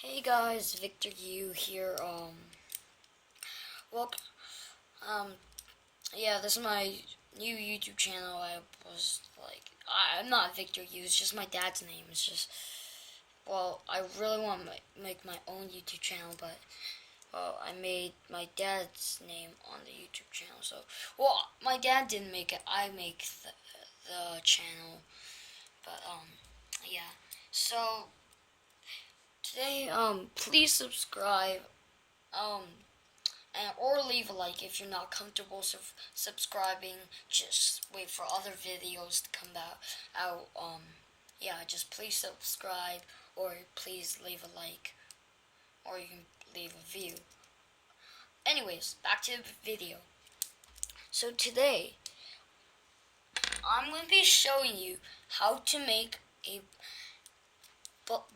Hey guys, Victor U here. Well, um, yeah, this is my new YouTube channel. I'm not Victor U. It's just my dad's name. It's just, well, I really want to make my own YouTube channel, but I made my dad's name on the YouTube channel. So, well, my dad didn't make it. I make the channel, but yeah. So today, please subscribe. Or leave a like if you're not comfortable subscribing. Just wait for other videos to come out. Yeah, just please subscribe, or please leave a like, or you can leave a view. Anyways, back to the video. So today, I'm going to be showing you how to make a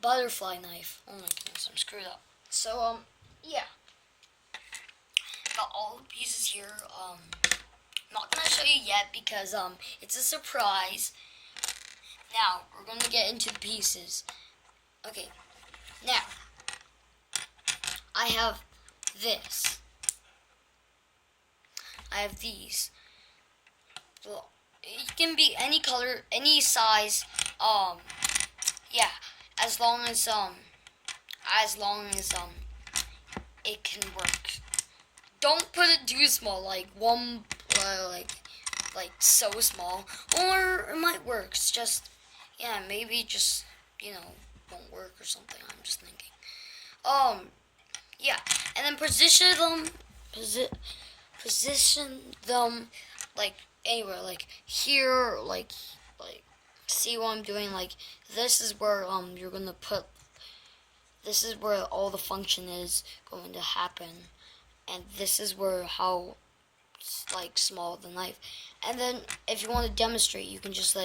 butterfly knife. Oh my goodness, I'm screwed up. So, yeah. Got all the pieces here. Not gonna show you yet because it's a surprise. Now we're gonna get into the pieces. Okay, now I have this. I have these. Well, it can be any color, any size. Yeah, as long as it can work. Don't put it too small, like one, like so small, or it might work. It's just, yeah, maybe just, won't work or something. I'm just thinking. Yeah, and then position them, like anywhere, like here, like, see what I'm doing? Like this is where you're gonna put. This is where all the function is going to happen. And this is where how small the knife. And then if you want to demonstrate, you can just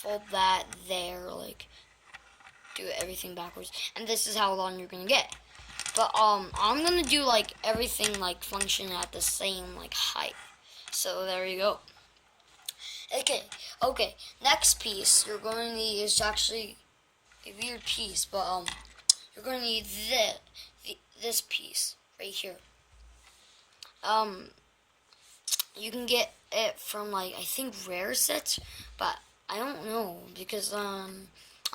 fold that there, do everything backwards. And this is how long you're gonna get. But I'm gonna do everything function at the same height. So there you go. Okay. Next piece you're going to need is actually a weird piece, but you're going to need this piece right here. You can get it from I think rare sets, but I don't know because I'm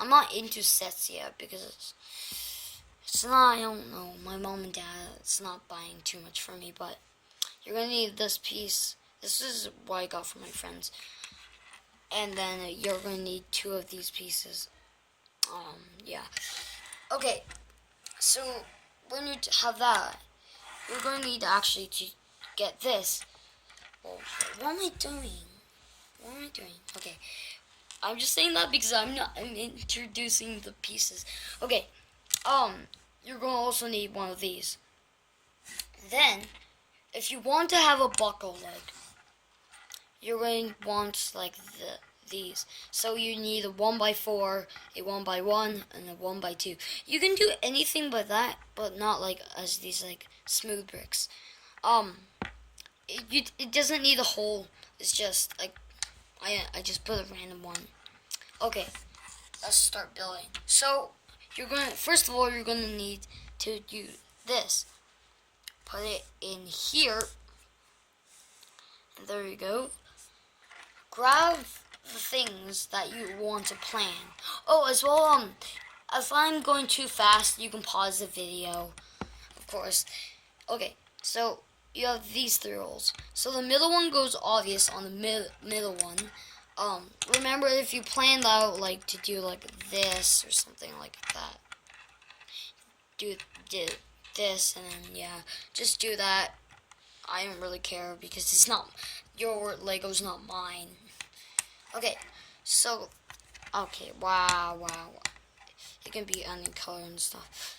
not into sets yet because it's not, I don't know, my mom and dad, it's not buying too much for me, but you're gonna need this piece. This is what I got from my friends, and then you're gonna need 2 of these pieces. Yeah. Okay, so when you have that, you're going to need actually to get this. Well, what am I doing? Okay, I'm just saying that because I'm introducing the pieces. Okay, you're going to also need one of these. Then, if you want to have a buckle leg, you're going to want these. So you need a 1x4, a 1x1, and a 1x2. You can do anything but that, but not as these smooth bricks. It doesn't need a hole. It's just I just put a random one. Okay, let's start building. So first of all you're gonna need to do this. Put it in here. And there you go. Grab the things that you want to plan. Oh, as well, if I'm going too fast, you can pause the video, of course. Okay, so you have these 3 rolls. So the middle one goes obvious on the middle one. Remember, if you planned out to do this or something like that, do this, and then yeah, just do that. I don't really care because it's not your Lego's, not mine. Okay, so wow. It can be any color and stuff.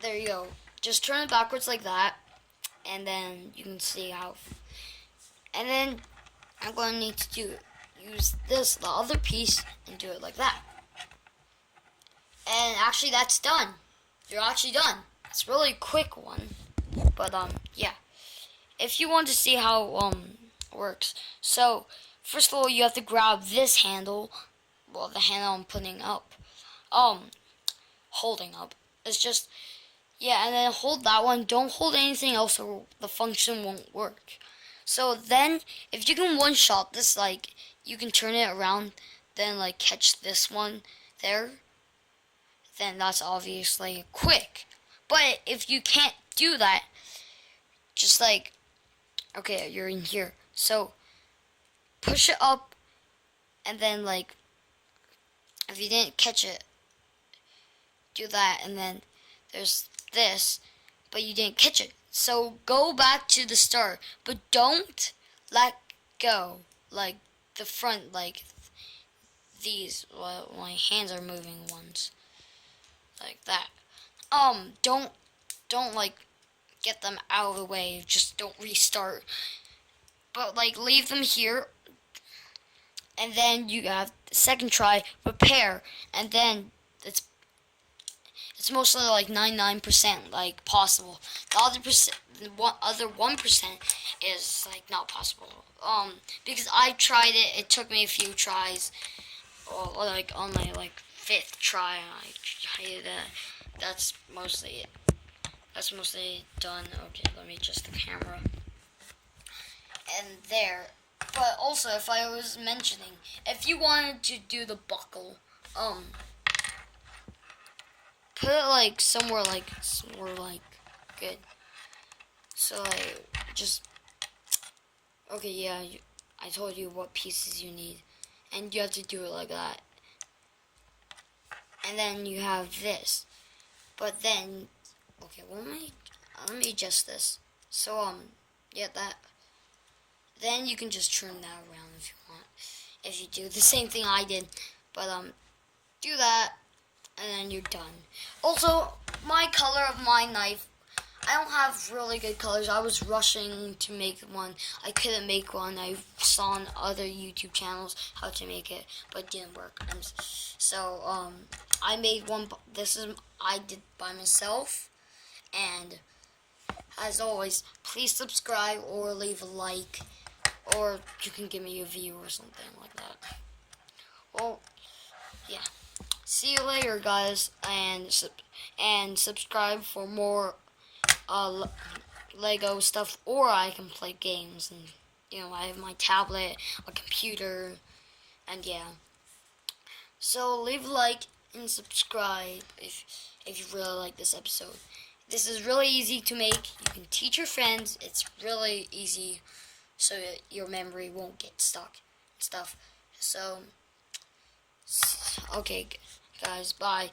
There you go. Just turn it backwards like that, and then you can see how. And then I'm going to need to use the other piece, and do it like that. And actually, that's done. You're actually done. It's a really quick one, but yeah. If you want to see how it works, so first of all, you have to grab this handle. Well, the handle I'm putting up, holding up. It's just, yeah, and then hold that one. Don't hold anything else or the function won't work. So then, if you can one-shot this, like, you can turn it around, then, like, catch this one there, then that's obviously quick. But if you can't do that, just like, okay, you're in here. So, push it up, and then, like, if you didn't catch it, do that, and then there's this, but you didn't catch it. So go back to the start, but don't let go, like the front, like these. Well, my hands are moving ones, like that. Don't like get them out of the way. Just don't restart, but like leave them here, and then you have the second try, repair, and then it's mostly like 99% like possible. The other 1% is like not possible. Because I tried it. It took me a few tries. Or like on my like 5th try, I tried it. That's mostly it. That's mostly done. Okay, let me adjust the camera. And there. But also, if I was mentioning, if you wanted to do the buckle, put it like somewhere like good. So like just okay, yeah. I told you what pieces you need, and you have to do it like that. And then you have this, but then okay. Let me adjust this. So yeah, that. Then you can just turn that around if you want. If you do the same thing I did, but do that. And then you're done. Also, my color of my knife, I don't have really good colors. I was rushing to make one. I couldn't make one. I saw on other YouTube channels how to make it, but it didn't work. And so, I made one. I did by myself. And as always, please subscribe or leave a like, or you can give me a view or something like that. Well, yeah. See you later, guys, and subscribe for more Lego stuff, or I can play games, and I have my tablet, a computer, and yeah. So leave a like and subscribe if you really like this episode. This is really easy to make. You can teach your friends. It's really easy, so your memory won't get stuck and stuff. So. Okay, guys, bye.